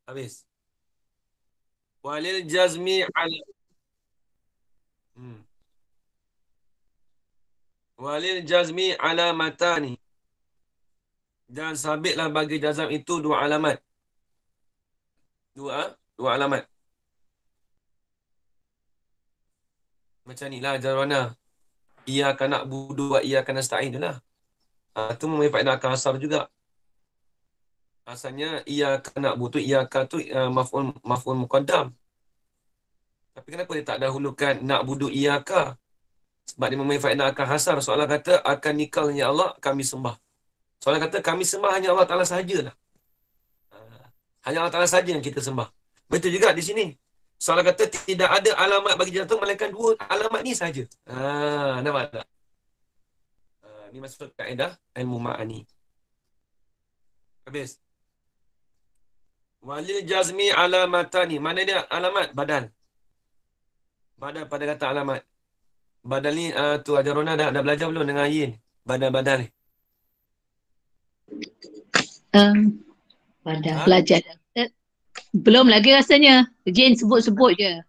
Habis. Walil jazmi ala. Hmm. Walil jazmi alamatani. Dan sabitlah bagi jazam itu dua alamat. Dua alamat. Macam ni lah jarwana. Ia akan nak budu wa ia akan nasta'in tu lah. Itu mempunyai faedah akal asar juga. Asalnya ia akan nak budu ia akan tu maf'ul muqaddam. Tapi kenapa dia tak dahulukan nak budu ia akan? Sebab dia mempunyai faedah akal hasar. Soalan kata akan nikah ya Allah kami sembah. Soalan kata kami sembah hanya Allah Ta'ala sahajalah. Hanya Allah Ta'ala sahaja yang kita sembah. Betul juga di sini. Soalan kata tidak ada alamat bagi jantung melainkan dua alamat ni sahaja. Nampak tak? Ni masuk kaedah ilmu ma'ani. Habis. Walil jazmi alamatani. Mana dia alamat? Badal. Badal pada kata alamat. Badal ni tu Ajarona dah belajar belum dengan Yin? Badal-badal ni. Pada belajar. Belum lagi rasanya. Jin sebut-sebut je.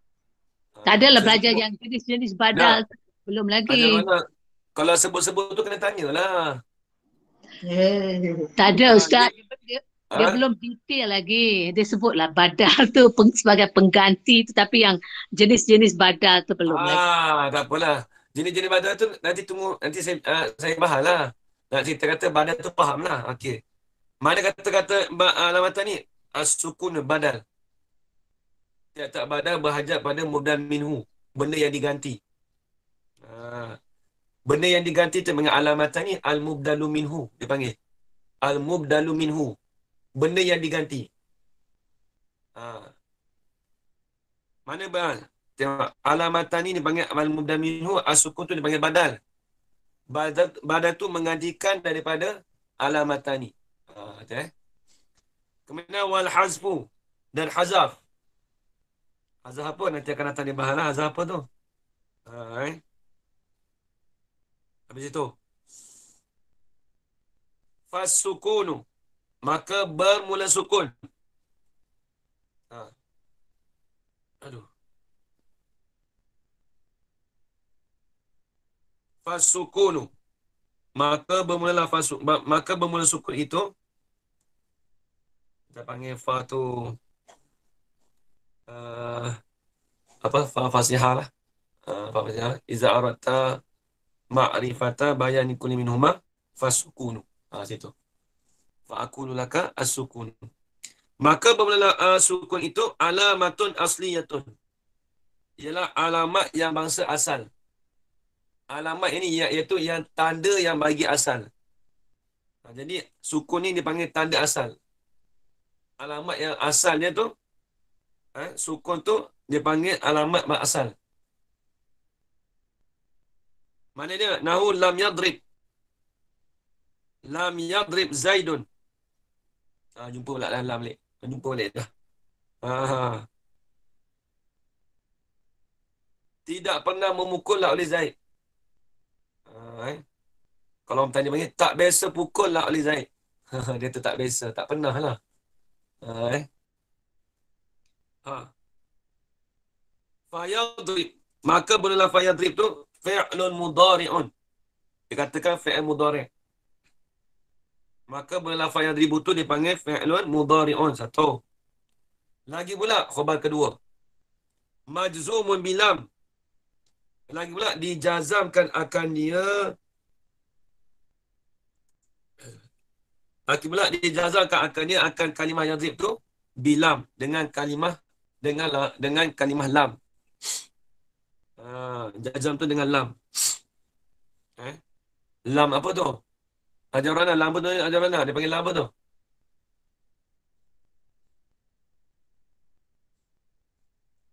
Tak adalah belajar yang jenis-jenis badal. Belum lagi. Ajarona, kalau sebut-sebut tu kena tanyalah. Tak ada Ustaz. Dia belum detail lagi. Dia sebutlah badal tu sebagai pengganti tu, tapi yang jenis-jenis badal tu belum lagi. Tak apalah. Jenis-jenis badal tu nanti tunggu, nanti saya bahas lah. Nak cerita kata badal tu faham lah. Okey. Mana kata-kata alamatan ni? As-sukun badal. Tiap-tiap badal berhajat pada mubdal minhu. Benda yang diganti. Benda yang diganti tu dengan alamatan ni al-mubdalu minhu. Dia panggil. Al-mubdalu minhu. Benda yang diganti. Mana bang? Tengok. Alamatan ni dipanggil al-mubdalu minhu. As-sukun tu dipanggil badal. Badal tu menggantikan daripada alamatan ni. Kemudian wal hazfu dan hazaf. Hazaf apa? Nanti akan datang dibahas lah. Hazaf apa tu? Habis itu. Fasukunu. Maka bermula sukun. Aduh. Fasukunu. Maka bermula sukun itu. Kita panggil fa tu. Fa fasihah lah. Fa fasihah. Iza arata ma'rifata bayani kulli minhuma fasukunu. Situ. Fa'akulu laka as-sukun. Maka bermula sukun itu alamatun asliyatun. Ialah alamat yang bangsa asal. Alamat ini iaitu yang tanda yang bagi asal. Jadi sukun ni dipanggil tanda asal. Alamat yang asalnya tu sukun tu dipanggil alamat asal. Mana dia? Nahu lam yadrib. Lam yadrib Zaidun. Jumpa pula lam balik. Jumpa balik dah. Tidak pernah memukullah oleh Zaid. Kalau orang tanya panggil, tak biasa pukul lah oleh Zaid. Dia tu tak biasa. Tak pernah lah. Fayadrib. Maka bolehlah fayadrib tu fi'lun mudari'un. Dikatakan fi'l mudari'. Maka bolehlah fayadrib tu dipanggil fi'lun mudari'un. Satu. Lagi pula khabar kedua. Majzumun bilam. Lagi pula dijazamkan akan dia. Lagi pula dijazamkan akan dia akan kalimah yadrib tu bilam dengan kalimah dengan kalimah lam. Jazam tu dengan lam. Lam apa tu? Ajarana lam apa tu? Ajarana dia panggil lam apa tu?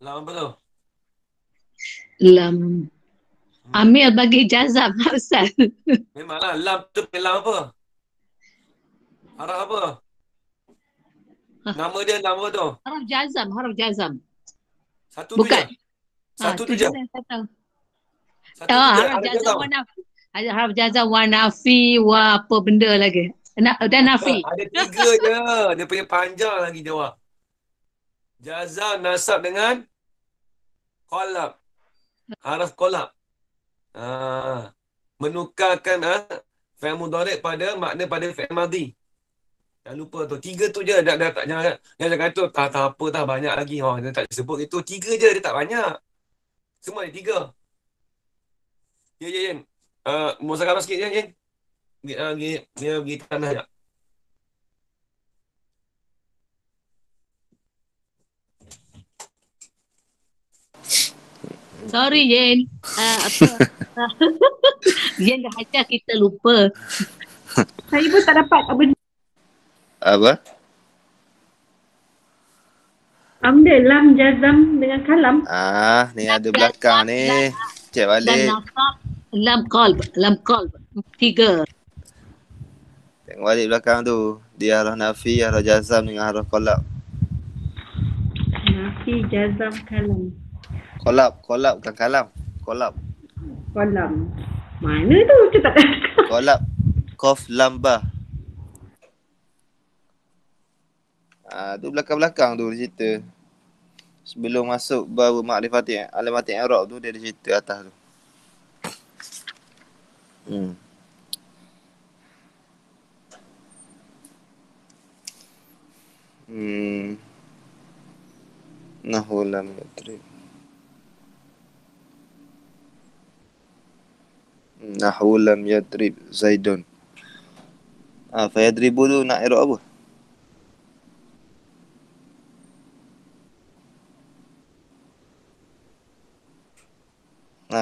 Lam apa tu? Lam. Amir bagi jazam Ustaz. Memanglah lam tu lam apa? Harap apa? Nama dia lam apa tu? Harap jazam. Satu bukan. tu je. Satu tu je. Satu tu je. Harap jazam wa nafi. Harap jazam wa nafi wa apa benda lagi. Dan nafi. Ada tiga je. Dia punya panjang lagi jawab. Jazam nasab dengan qalab. Haraf qalab. Menukarkan fi'il mudhari' pada makna pada fi'il madhi. Jangan lupa tu. 3 tu je. Dah tak, jangan kata tak apa dah banyak lagi. Dia tak sebut itu. 3 je, dia tak banyak. Semua ada 3. Ya, ya, ya. Musakarah sikit, ya, ya. Dia pergi tanah sekejap. Sorry, Yen. Apa? Yen dah ajar kita lupa. Saya pun tak dapat apa ni. Apa? Ambil lam jazam dengan kalam. Ni Lam ada belakang jazam, ni. Cek lam balik. nasab, lam qalb. Lam qalb. 3. Tengok balik belakang tu. Dia haraf nafi, haraf jazam dengan haraf qalab. Nafi jazam kalam. Qalab bukan kalam. Qalab. Kalam. Mana tu? Kita tak tahu. Qalab. Qaf lam ba. Tu belakang-belakang tu dia cerita. Sebelum masuk bab ma'rifatin alamatin i'rab tu dia ada cerita atas tu. Nahu lam yadrib. Nahu lam yadrib Zaidun. Fa yadribu tu nak i'rab apa?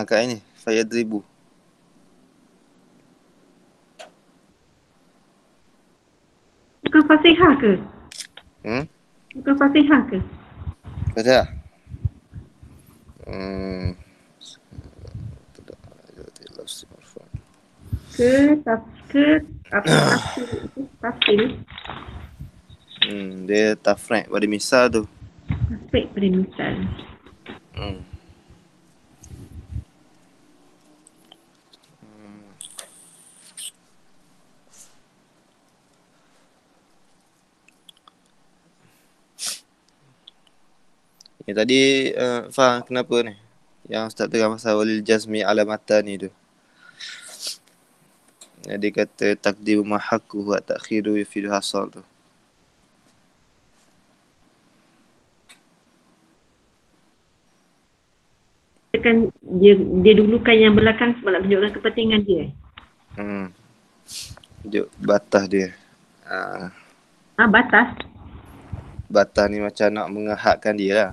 Kat ini fa yadribu. Bukan Fasihah ke? Bukan Fasihah ke? Betul? Tafsil. Dia tafriq pada misal tu. Tafsil pada misal. Yang tadi Fah kenapa ni? Yang Ustaz terang pasal walil jazmi alamatan ni tu. Dia kata takdiru mahakku wa takhiru yufidu hasal tu. Kan dia dulukan yang belakang sebab nak tunjukkan kepentingan dia. Tunjuk batas dia. Batas. Batas ni macam nak mengahadkan dia lah.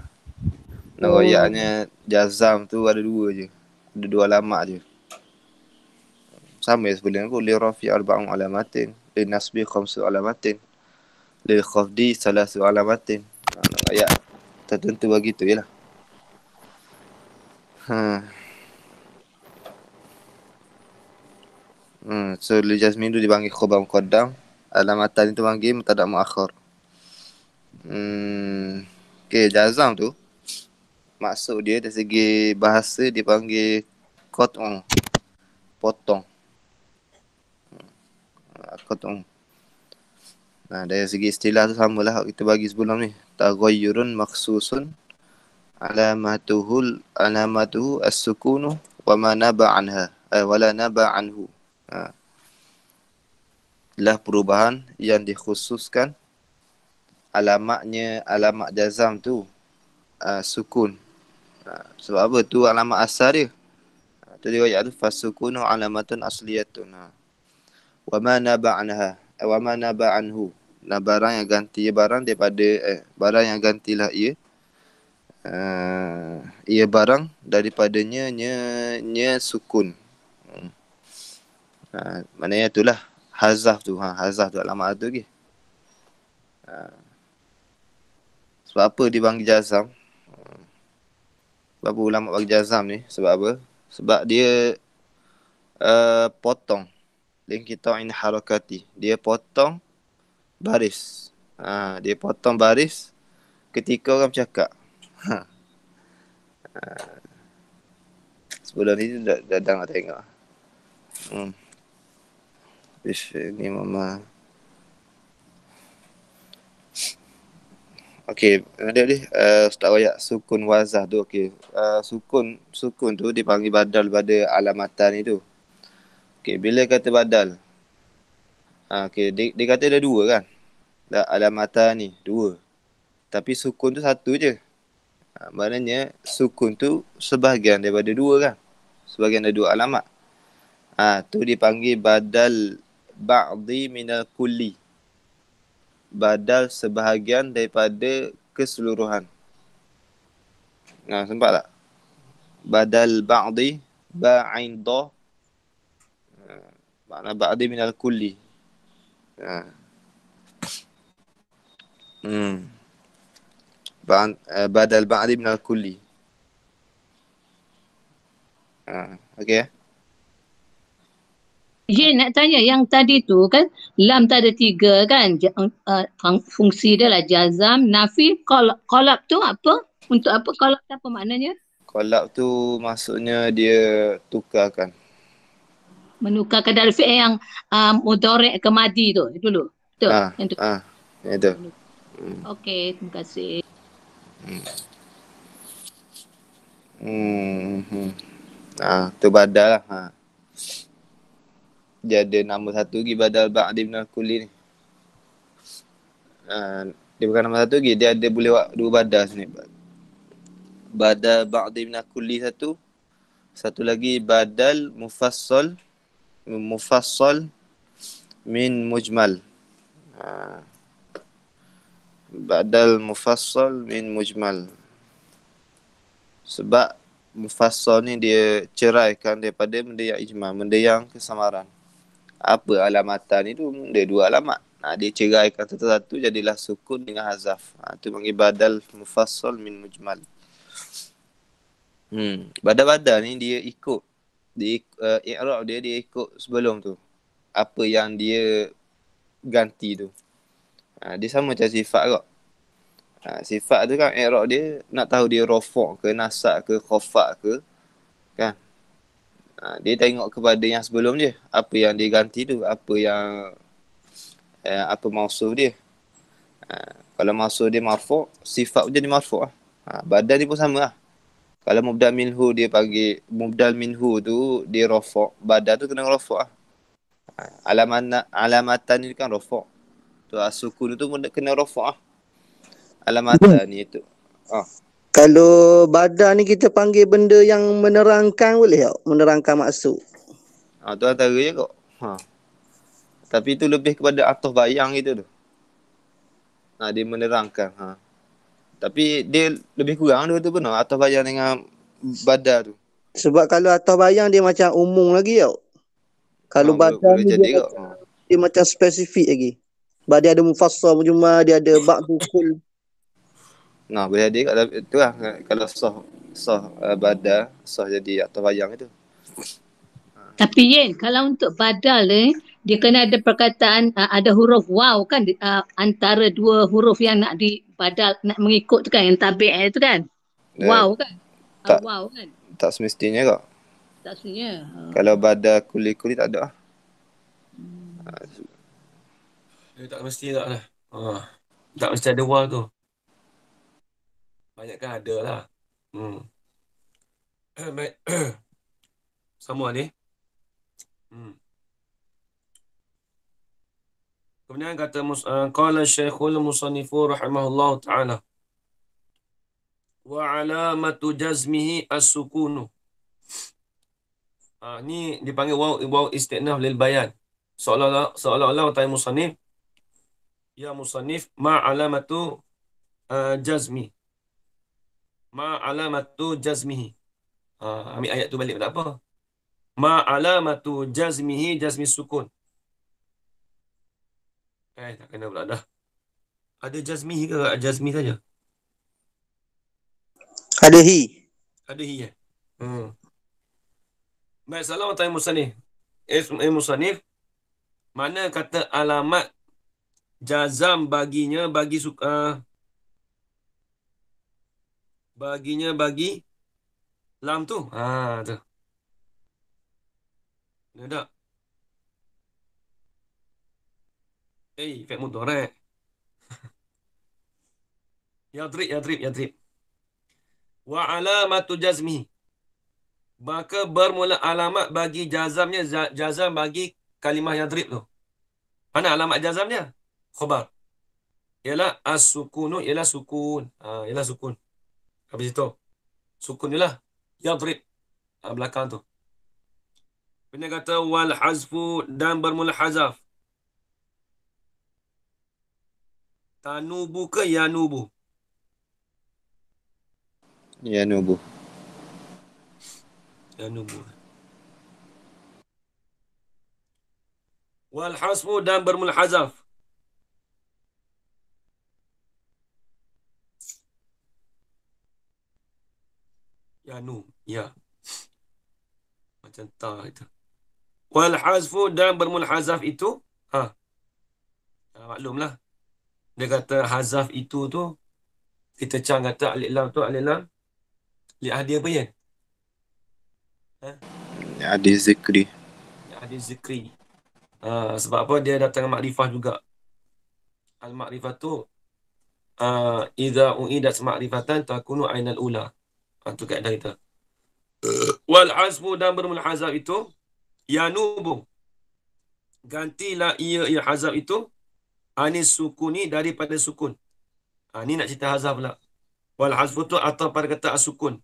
Nak royaknya jazam tu ada 2 je. Ada 2 alamat je. Sama sebelum pun li rafi arba'un alamatin, li nasbi khamsu alamatin, li khafdi salasu alamatin. Nak royak tertentu begitu je lah. So li jazmin tu dipanggil khabar muqaddam, alamatan itu panggil mubtada' muakhar. Okay, jazam tu maksud dia dari segi bahasa dipanggil qat'un, potong. Qat'un. Dari segi istilah tu samalah kita bagi sebelum ni. Taghayyurun makhsusun alamatuhu as-sukunu wa ma naba anha wala naba anhu. Lah perubahan yang dikhususkan alamat jazam tu sukun. Sebab apa tu alamat asal dia. Tu dia ayat tu fasukunu alamatun asliyatun. Wa ma naba anha wa ma naba anhu. Barang yang ganti barang daripada barang yang gantilah ia ia barang daripadanya nya sukun. Maknanya itulah hazaf tu. Hazaf tu alamat tu lagi. Sebab apa dipanggil jazam? Sebab apa ulama bagi jazam ni? Sebab apa? Sebab dia potong linkita'in harakati. Dia potong baris. Dia potong baris ketika orang bercakap. Sebelum ni dah nak tengok. Ish, ni mama. Okey, ada ni Ustaz Wayak sukun wazah tu okey. Sukun tu dipanggil badal pada alamatan itu. Okey, bila kata badal. Okey, dia kata ada dua kan? Alamatan ni dua. Tapi sukun tu satu je. Maknanya sukun tu sebahagian daripada dua kan? Sebahagian ada dua alamat. Tu dipanggil badal ba'di minal kulli. Badal sebahagian daripada keseluruhan. Sempat tak? Badal ba'di ba'in do makna ba'di minal kulli. Ha. Badal ba'di minal kulli. Okey. Ye, nak tanya yang tadi tu kan, lam tu ada tiga kan, fungsi dia lah jazam, nafi, qalab tu apa? Untuk apa qalab tu apa maknanya? Kolab tu maksudnya dia tukarkan. Menukarkan dari fi'il yang mudhari' ke madi tu dulu. Betul? Yang tu. Itu. Okey, terima kasih. Tu badal lah. Dia ada nama satu lagi badal ba'di minal kulli ni. Dia bukan nama satu lagi, dia ada boleh buat dua badal sini. Badal ba'di minal kulli satu. Satu lagi badal mufassal min mujmal. Badal mufassal min mujmal. Sebab mufassal ni dia ceraikan daripada benda yang ijmal, benda yang kesamaran. Apa alamatan ni tu? Dia dua alamat. Dia ceraikan satu-satu jadilah sukun dengan hazaf. Tu panggil badal mufassal min mujmal. Badal-badal ni dia ikut i'rab dia ikut sebelum tu. Apa yang dia ganti tu. Dia sama macam sifat kot. Sifat tu kan i'rab dia nak tahu dia rafa' ke nasab ke khafa' ke kan. Dia tengok kepada yang sebelum dia, apa yang dia ganti tu, apa yang apa mausuf dia. Kalau mausuf dia marfu', sifat pun jadi marfu' lah. Badal ni pun sama lah. Kalau mubdal minhu dia panggil mubdal minhu tu dia rafa', badal tu kena rafa' lah. Alamatan ni kan rafa'. Tu as-sukun tu pun kena rafa' lah. Alamatan ni tu. Kalau badal ni kita panggil benda yang menerangkan boleh tak? Menerangkan maksud. Tu antara je kok. Tapi tu lebih kepada atas bayang gitu tu. Dia menerangkan. Tapi dia lebih kurang dua tu benar. Atas bayang dengan badal tu. Sebab kalau atas bayang dia macam umum lagi tau. Kalau badal boleh ni jadi kok. dia macam spesifik lagi. Sebab dia ada mufassal mujmal, dia ada ba'du kull. Boleh jadi kat tu lah. Kalau sah badal, sah jadi atas bayang itu. Tapi Yen, kalau untuk badal ni, dia kena ada perkataan, ada huruf waw kan, antara dua huruf yang nak dibadal, nak mengikut tu kan, yang tabi' tu kan. Waw kan. Tak. Waw kan. Tak semestinya kok. Tak sebenarnya. Kalau badal kuli-kuli tak ada lah. Dia tak mesti tak lah. Tak mesti ada wal tu. Banyak kan ada lah. Baik. Sama ni. Kemudian kata qala Syekhul Musannifu rahimahullah taala wa alamatu jazmihi as-sukunu. Ni dipanggil waw istinaf lil bayan. Seolah-olah utai musannif ya musannif ma alamatu jazmi. Ma alamatu jazmihi. Ambil ayat tu balik tak apa. Ma alamatu jazmihi jazmi sukun. Tak kena pula dah. Ada jazmihi ke jazmi saja? Ada hi. Ada hi Baik, salam tanya musannif. Musannif mana kata alamat jazam baginya bagi bagi lam tu. Tu. Ada tak? Fi'il mudhari'. Yadrib. Wa alamatu jazmihi. Maka bermula alamat bagi jazamnya, jazam bagi kalimah yadrib tu. Mana alamat jazamnya? Khabar. Ialah as-sukunu, ialah sukun. Ialah sukun. Habis itu. Sukun ialah yadrib. Belakang tu. Kemudian kata wal hazfu dan bermula hazaf. Tanubu ke yanubu? Yanubu. Yanubu. Wal hazfu dan bermula hazaf. Yanu. Ya. Macam ta itu. Wal hazfu dan bermula hazaf itu. Maklumlah. Dia kata hazaf itu tu. Kita kata alif lam tu alif lam. Li ahdi apa ya? Adi zikri. Ahdi zikri. Sebab apa dia datang makrifah juga. Al-makrifah tu idza uidat ma'rifatan takunu ainal ula. Tu kaedah kita. Wal hazfu dan bermula hazaf itu yanubu. Gantilah ia hazaf itu anis sukuni daripada sukun. Ni nak cerita hazaf pula. Wal hazfu tu atau pada kata as-sukun.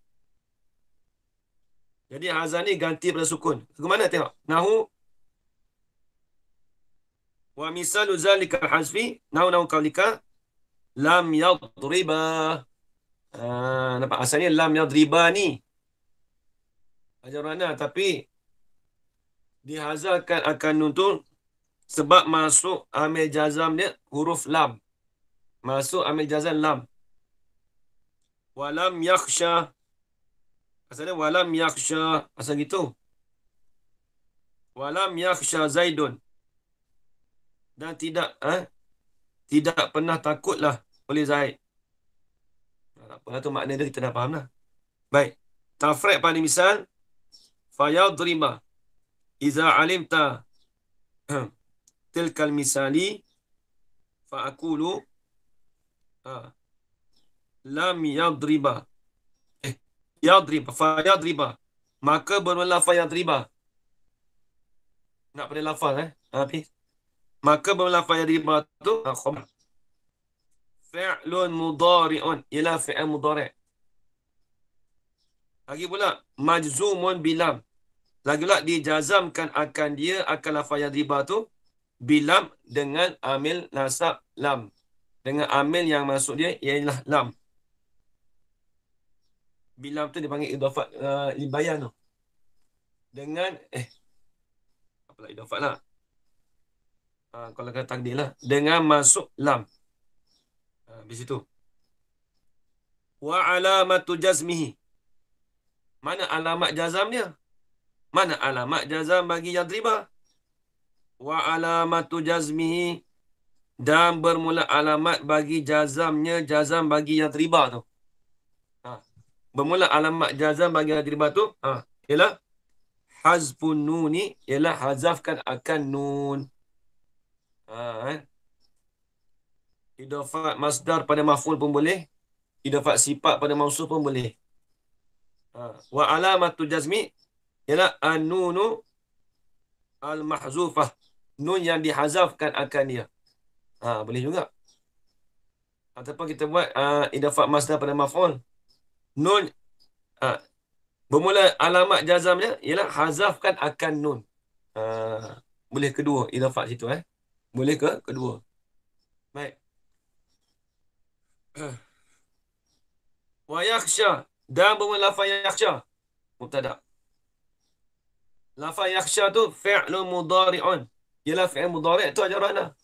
Jadi hazaf ni ganti pada sukun. Bagaimana tengok? Nahu wa misalu zalika al-hazfi nahu qaulika lam yadriba. Nampak asalnya lam yadriba ni. Ajarana tapi dihazalkan akan nun tu sebab masuk amil jazam dia huruf lam. Masuk amil jazam lam. Walam yakhsha. Asalnya walam yakhsha. Asal gitu. Walam yakhsha Zaidun. Dan tidak pernah takutlah oleh Zaid. Tak apalah tu makna dia kita dah faham lah. Baik. Tafriq pada misal. Fayadriba. Iza alimta tilkal misali fa'akulu lam yadriba. Yadriba. Fayadriba. Maka bermula fayadriba. Nak pada lafaz habis. Maka bermula fayadriba tu khabar. Fi'lun mudari'un. Ialah fi'al mudari'. Lagi pula majzumun bilam. Lagi pula dijazamkan akan dia akan lafaz yadriba tu bilam dengan amil nasab lam. Dengan amil yang masuk dia ialah lam. Bilam tu dipanggil idafat libayan tu. Dengan apalah idafat lah. Kalau kata takdir lah. Dengan masuk lam. Di situ. Wa alamatu jazmihi. Mana alamat jazam dia? Mana alamat jazam bagi yadriba? Wa alamatu jazmihi. Dan bermula alamat bagi jazamnya, jazam bagi yadriba tu. Bermula alamat jazam bagi yadriba tu. Ialah hazfun nuni. Ialah hazafkan akan nun. Idafat masdar pada maf'ul pun boleh. Idafat sifat pada mausuf pun boleh. Wa alamatu jazmi ialah an-nunu al-mahzufah. Nun yang dihazafkan akan dia. Boleh juga. Ataupun kita buat idafat masdar pada maf'ul. Nun bermula alamat jazamnya ialah hazafkan akan nun. Boleh kedua idafat situ Boleh ke kedua. Baik. Wa yakhsha dan bermula lafaz yakhsha mubtada. Lafaz yakhsha tu fi'lun mudhari'un. Ialah fi'il mudhari' tu ajaranlah.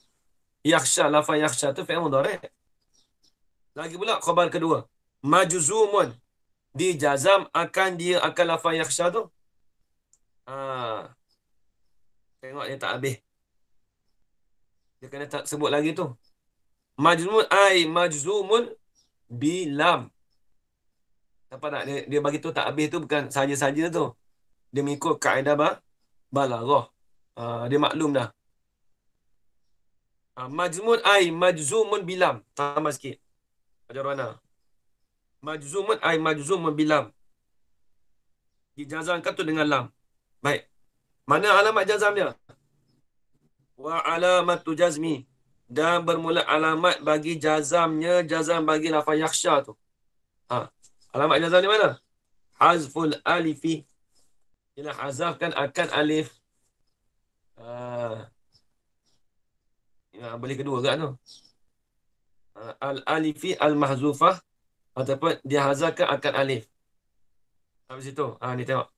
Yakhsha, lafaz yakhsha tu fi'il mudhari'. Lagi pula khabar kedua. Majzumun. Dijazam akan dia akan lafaz yakhsha tu. Tengok dia tak habis. Dia kena tak sebut lagi tu. Majzumun majzumun bilam. Apa nak dia bagi tu tak habis tu bukan saja-saja tu. Dia mengikut kaedah balaghah. Dia maklum dah. Majzumun majzumun bilam. Tambah sikit. Ajarana. Majzumun ay majzumun bilam. Dijazamkan tu dengan lam. Baik. Mana alamat jazam dia? Wa alamatu jazmi. Dan bermula alamat bagi jazamnya, jazam bagi lafaz yakhsha tu. Ha. Alamat jazam di mana? Hazful alifi. Ialah hazafkan akan alif. Ya, boleh kedua kan tu. Al-alifi al-mahzufah. Ataupun dia hazafkan akan alif. Habis itu. Ni tengok.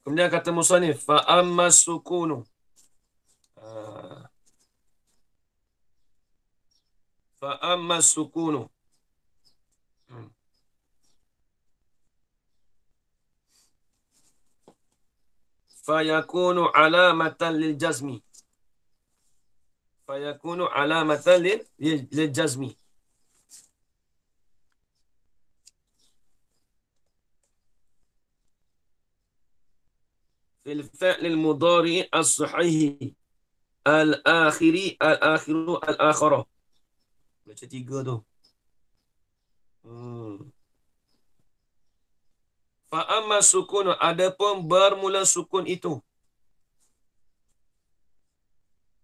Kemudian kata musannif, fa amma sukunu. Fa amma sukunu. Fayakunu alamatan lil jazmi. Fayakunu alamatan lil jazmi. Fil fi'lil mudhari as-sahih al-akhiri al-akhiru al-akhirah. Baca 3 tu. Fa amma sukun, adapun bermula sukun itu.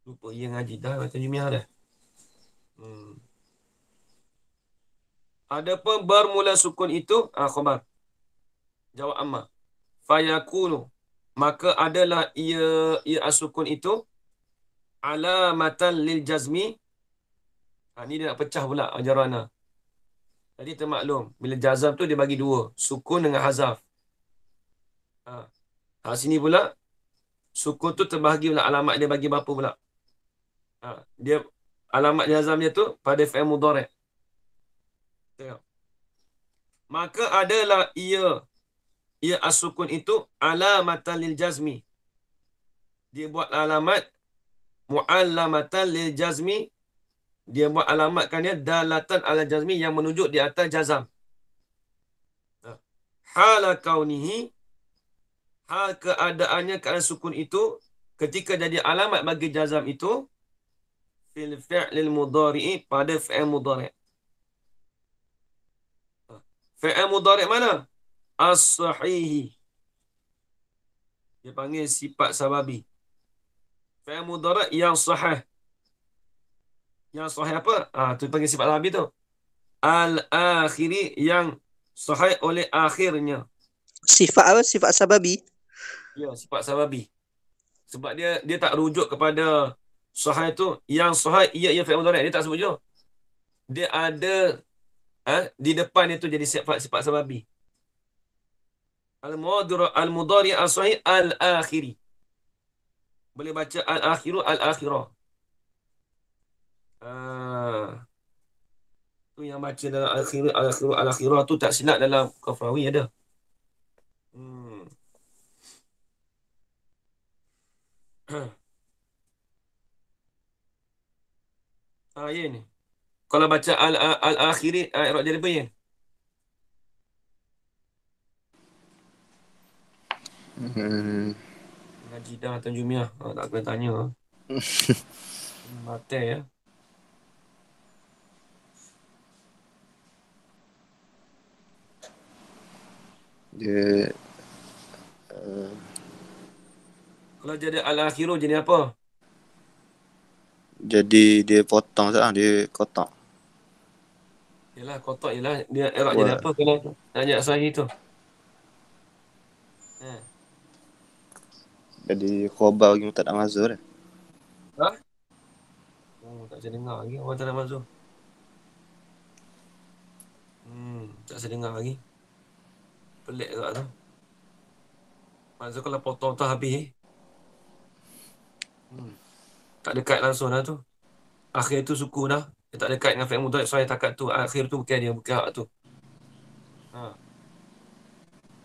Lupa yang ngaji dah macam Jumiah dah. Adapun bermula sukun itu, khabar. Jawab amma. Fayakunu, maka adalah ia asukun itu alamatan lil jazmi. Ni dia nak pecah pula ajarana. Tadi termaklum, bila jazam tu dia bagi dua, sukun dengan hazaf. Sini pula sukun tu terbahagi pula, alamat dia bagi berapa pula? Dia alamat jazam dia tu pada fi'il mudhari'. Tengok. Maka adalah ia as-sukun itu alamatan lil jazmi. Dia buat alamat mu'allamatan lil jazmi. Dia buat alamatkan dia dalatan ala jazmi, yang menunjuk di atas jazam. Hala kaunihi, hal keadaannya keadaan sukun itu ketika jadi alamat bagi jazam itu fil fi'lil mudhari'i, pada fi'il mudhari'. Fi'il mudhari' mana? As-sahihi. Dia panggil sifat sababi. Fi'il mudhari' yang sahih. Yang sahih apa? Tu panggil sifat sababi tu. Al-akhiri, yang sahih oleh akhirnya. Sifat apa? Sifat sababi? Ya, sifat sababi. Sebab dia tak rujuk kepada sahih tu. Yang sahih ia fi'il mudhari'. Dia tak sebut je. Dia ada di depan itu jadi sifat sababi. Al-mudhari' as-sahih al-akhiri. Boleh baca al-akhiru al-akhirah. Tu yang baca dalam al-akhiru al-akhirah tu tak silap dalam Qafrawi ada. Ya ni. Kalau baca al-akhiri, i'rab jadi apa ya? Ngaji dah Tuan Jumiah. Tak kena tanya. Mati ya. Dia Kalau jadi al-akhiru jadi apa? jadi dia potong saja, dia kotak. Yalah, kotak yalah. Dia i'rab jadi apa kalau nak ajak sahih tu? Jadi khabar bagi mutada mazhur. Tak saya dengar lagi. Orang tak nak masuk. Tak saya dengar lagi. Pelik tak tu. Maksud kalau potong tu habis. Tak dekat langsung dah tu. Akhir tu suku dah. Dia tak dekat dengan fi'il mudhari'. Saya takat tu. Akhir tu bukan dia. Bukan hak tu.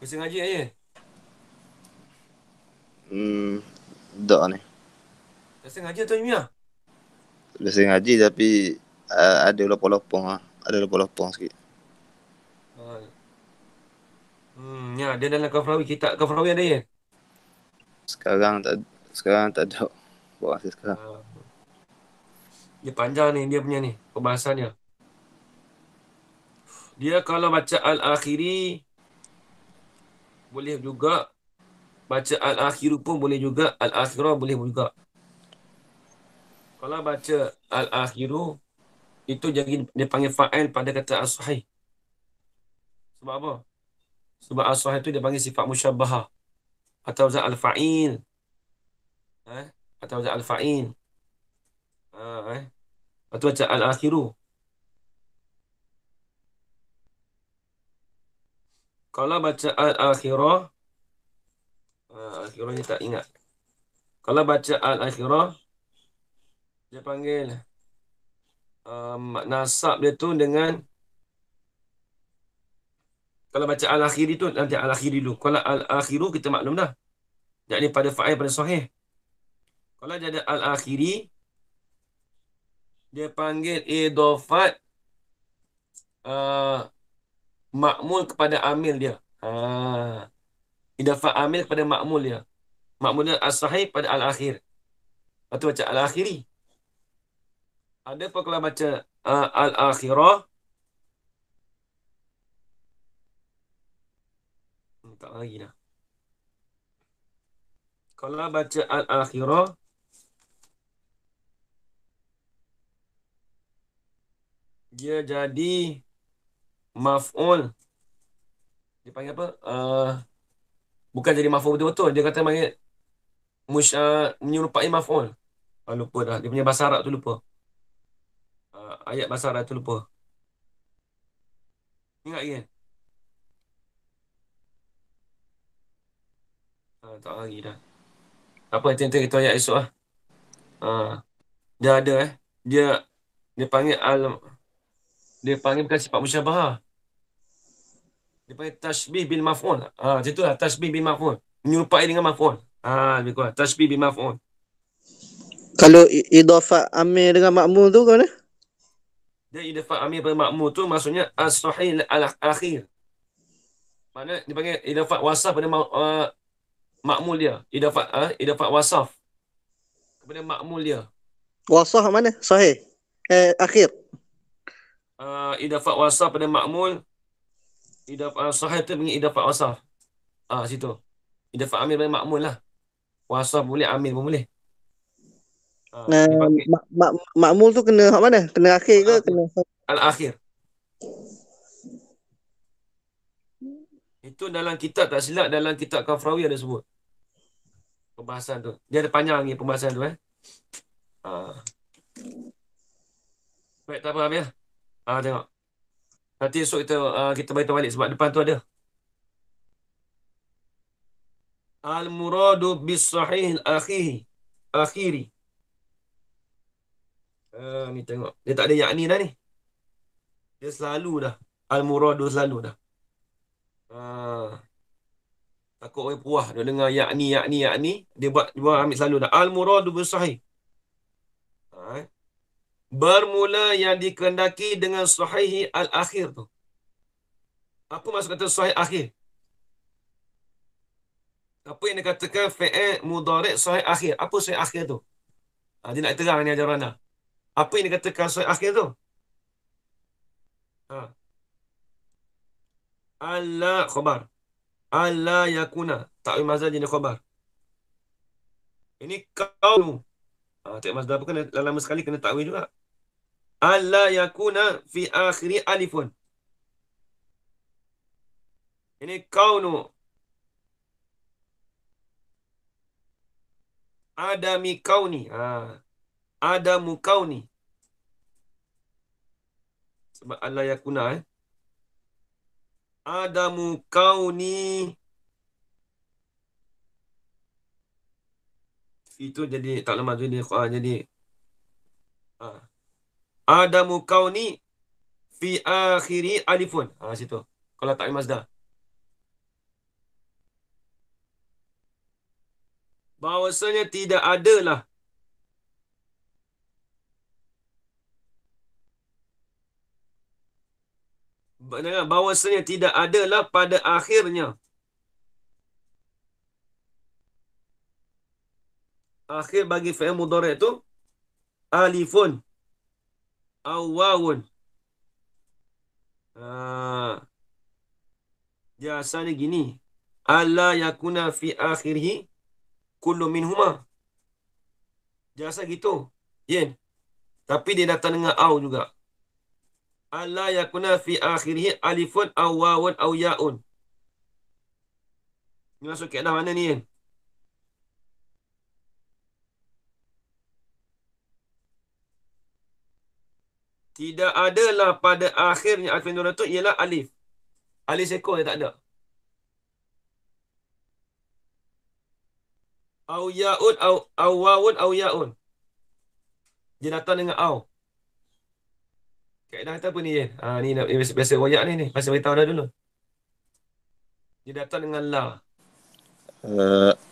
Bisa ngaji aja. Tak ni. Tak sengaja Tuan Mia. Biasa ngaji tapi ada lopong-lopong lah. Ada lopong-lopong sikit. Ya, dia dalam Kafrawi. Kitab Kafrawi ada ya? Sekarang tak ada. Buat masa sekarang. Dia panjang ni, dia punya ni, perbahasannya. Dia kalau baca Al-Akhiri, boleh juga. Baca Al-Akhiru pun boleh juga. Al-Akhirah boleh juga. Kalau baca Al-Akhiru, itu jadi dia panggil fa'il pada kata as-sahih. Sebab apa? Sebab as-sahih itu dia panggil sifat musyabbahah. Atau zat al-fa'il. Atau zat al-fa'il. Lepas tu baca Al-Akhiru. Kalau baca Al-Akhirah, Al-Akhirah ni tak ingat. Kalau baca Al-Akhirah, dia panggil nasab dia tu dengan, kalau baca Al-Akhiri tu nanti Al-Akhiri dulu. Kalau Al-Akhiru kita maklum dah. Jadi pada fa'il pada sahih. Kalau jadi Al-Akhiri, dia panggil idafat makmul kepada amil dia. Idafat amil kepada makmul dia. Makmul dia as-sahih pada al-akhir. Lepas tu baca al-akhiri. Ada pun kalau baca al-akhirah, tak lagi dah. Kalau baca al-akhirah, dia jadi maf'ul. Dia panggil apa? Bukan jadi maf'ul betul-betul. Dia kata panggil menyerupai maf'ul. Lupa dah. Dia punya bahasa Arab tu lupa. Ayat bahasa Arab tu lupa. Ingat kan? Tak lagi dah. Apa nanti kita ayat esok lah. Dia ada Dia panggil dia panggil bukan sifat musyabahah. Dia panggil tashbih bil maf'ul. Macam tu lah. Tashbih bil maf'ul. Menyerupai dengan maf'ul. Lebih kurang. Tashbih bil maf'ul. Kalau idafat amir dengan makmul tu kan? Dia idafat amir pada makmul tu maksudnya as-sahih al-akhir. Mana dia panggil idafat wasaf pada makmul dia. Idafat wasaf kepada makmul dia. Wasah mana? Sahih. Akhir. Idafat wasaf pada makmul. Idafat sahih tu panggil idafat wasaf. Situ. Idafat amir pada makmul lah. Wasaf boleh, amir pun boleh. Makmul tu kena hak mana? Kena akhir ke? Kena al-akhir. Itu dalam kitab, tak silap, dalam kitab Kafrawi ada sebut. Pembahasan tu. Dia ada panjang lagi pembahasan tu. Baik, tak apa Amir. Tengok. Nanti esok kita beritahu balik sebab depan tu ada. Al-muradu bis-sahih al-akhiri. Ni tengok. Dia tak ada yakni dah ni. Dia selalu dah. Al-muradu selalu dah. Takut orang puas dia dengar yakni. Dia buat ambil selalu dah. Al-muradu bis-sahih. Bermula yang dikehendaki dengan sahih al-akhir tu. Apa maksud kata sahih akhir? Apa yang dikatakan fi'il mudhari' sahih akhir? Apa sahih akhir tu? Dia nak terang ni ajaran dah. Apa yang dikatakan sahih akhir tu? Alla khabar. Alla yakuna. Ta'wil mazhar jenis khabar. Ini kaunu. Tak mazhar pun kena lama sekali kena ta'wil juga. Alla yakuna fi akhiri alifun. Ini kaunu. Adami kauni. Adamu kauni. Sebab alla yakuna Adamu kauni. Itu jadi tak lama jadi Adamu kauni fi akhiri alifun. Situ. Kalau tak mazda. Bahawasanya tidak adalah bahawasanya tidak adalah pada akhirnya. Akhir bagi fi'il mudhari' itu alifun aw wawun. Dia asalnya gini. Alla yakuna fi akhirih kullu minhuma. Dia asal gitu. Yen. Tapi dia datang dengan aw juga. Alla yakuna fi akhirih alifun aw wawun aw ya'un. Ni masuk kaedah mana ni, Yen? Tidak adalah pada akhirnya alif nur itu ialah alif. Alif sekor dia tak ada. Au ya'un au wawun au ya'un. Dia datang dengan au. Kaedah kata apa ni, Yen? Ni biasa royak ni. Pasal beritahu dah dulu. Dia datang dengan la.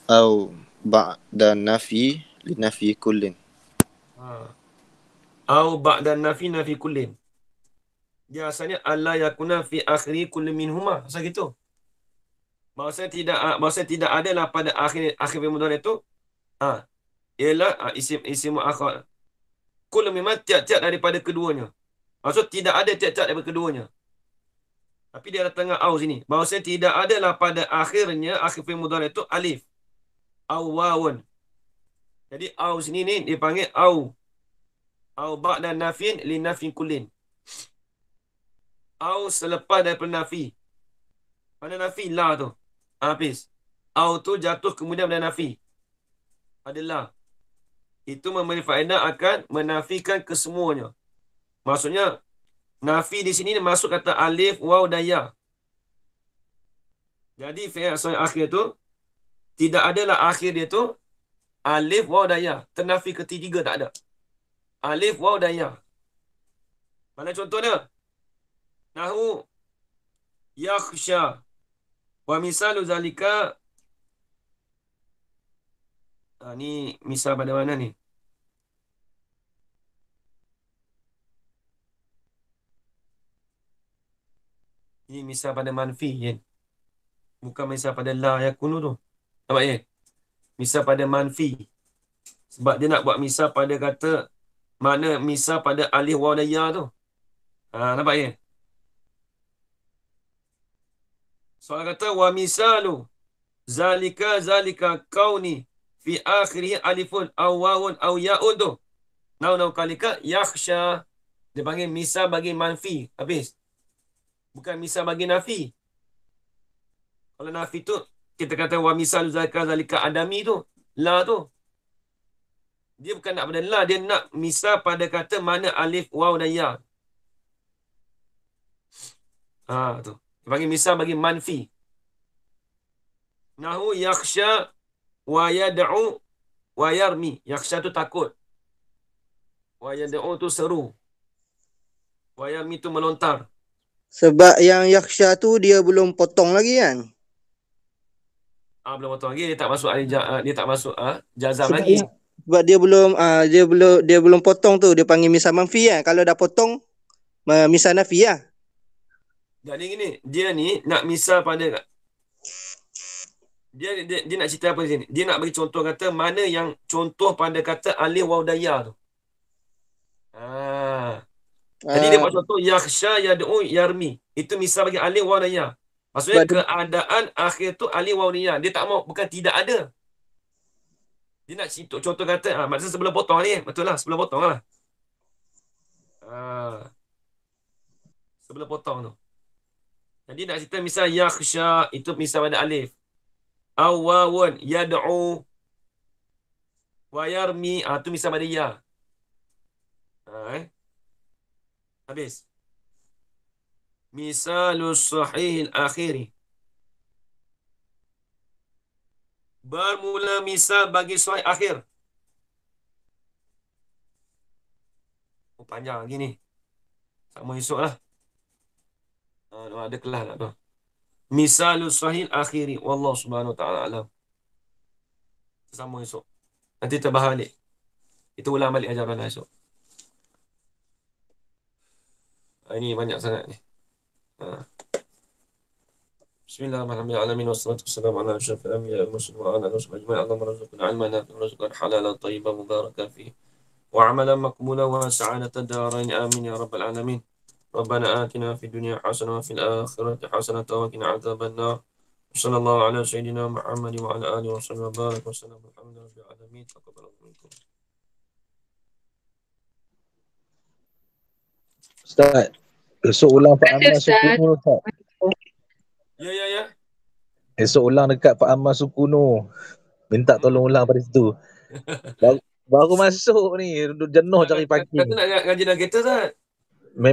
Au ba'da nafi li nafi kullin. Au ba'da nafi kullin. Dia asalnya alla yakuna fi akhiri kulli minhuma. Asal gitu. Maksudnya tidak adalah pada akhir mudhari' itu ialah isim muakhar. Kullu memang tiap-tiap daripada keduanya. Maksud tidak ada tiap-tiap daripada keduanya. Tapi dia datang dengan au sini. Maksudnya tidak adalah pada akhirnya akhir fi'il mudhari' itu alif au wawun. Jadi au sini ni dipanggil au ba'da nafin li nafin kullin. Au selepas daripada nafi. Pada nafi la tu. Habis. Au tu jatuh kemudian pada nafi. Adalah. Itu memberi faedah akan menafikan kesemuanya. Maksudnya, nafi di sini masuk kata alif, waw dan ya. Jadi, fi'il akhir tu, tidak adalah akhir dia tu, alif, waw dan ya. Ternafi ketiga tak ada. Alif, waw dan ya. Mana contohnya? Nahu, yakhsha. Wa misalu zalika. Ni misal pada mana ni? Ini misal pada manfi, Yen. Bukan misal pada la yakunu tu. Nampak, Yen? Misal pada manfi. Sebab dia nak buat misal pada kata mana misal pada alif waw dan ya tu. Nampak, Yen? Soal kata wa misalu zalika kauni fi akhirih alifun aw wawun aw ya'un tu. Nau kalika yakhsha. Dia panggil misal bagi manfi. Habis. Bukan misal bagi nafi. Kalau nafi tu kita kata wa misal zalika adami tu, la tu. Dia bukan nak pada la, dia nak misal pada kata mana alif waw dan ya. Tu. Dia panggil misal bagi manfi. Nahu yakhsha wa yad'u wa yarmi. Yakhsha tu takut. Wa yad'u tu seru. Wa yarmi tu melontar. Sebab yang yakhsha tu dia belum potong lagi kan? Belum potong lagi, dia tak masuk dia tak masuk jazam Sebab lagi. Sebab dia belum potong tu, dia panggil misal manfi kan. Kalau dah potong misal nafi lah. Jadi gini, dia ni nak misal pada dia nak cerita apa di sini? Dia nak bagi contoh kata mana yang contoh pada kata alif waw dan ya tu. Jadi dia buat contoh yakhsha yad'u yarmi. Itu misal bagi alif waw dan ya. Maksudnya keadaan akhir tu alif waw dan ya. Dia tak mau, bukan tidak ada. Dia nak contoh kata maksudnya sebelum potong ni. Betul lah, sebelum potong lah. Sebelum potong tu. Jadi nak cerita misal yakhsha, itu misal pada alif. Awawun yad'u wa yarmi, tu misal pada ya. Habis. Misalus sahihil akhiri. Bermula misal bagi sahih akhir. Panjang lagi ni. Sama esok lah. Ada kelas tak tu. Misalus sahih akhiri. Wallahu subhanahu wa ta'ala alam. Sama esok. Nanti terbahas balik. Itu ulang balik ajaran esok. Ini banyak sangat ni. Bismillahirrahmanirrahim. Wassalatu wassalamu ala asyrafil anbiya'i wal mursalin wa ala alihi wa sahbihi Allahumma rzuqna ilman nafi'an warzuqna halalan thayyiban mubarakan fihi wa 'amalan maqbulan wa sa'adatan darain amin ya rabbal alamin. Rabbana atina fid dunya hasanah wa fil akhirati hasanah wa qina adzabannar. Sallallahu ala sayyidina Muhammad wa ala alihi wa sahbihi wa baraka wa sallam. Alhamdulillahi rabbil alamin. Taqabbalallahu minkum. Ustaz, esok ulang Pak Ammar Ustaz. Sukunu Ustaz. Ya. Esok ulang dekat Pak Ammar Sukunu. Minta tolong ulang pada situ. Baru masuk ni, jenuh cari parking. Kata nak ngaji dalam kereta, Ustaz?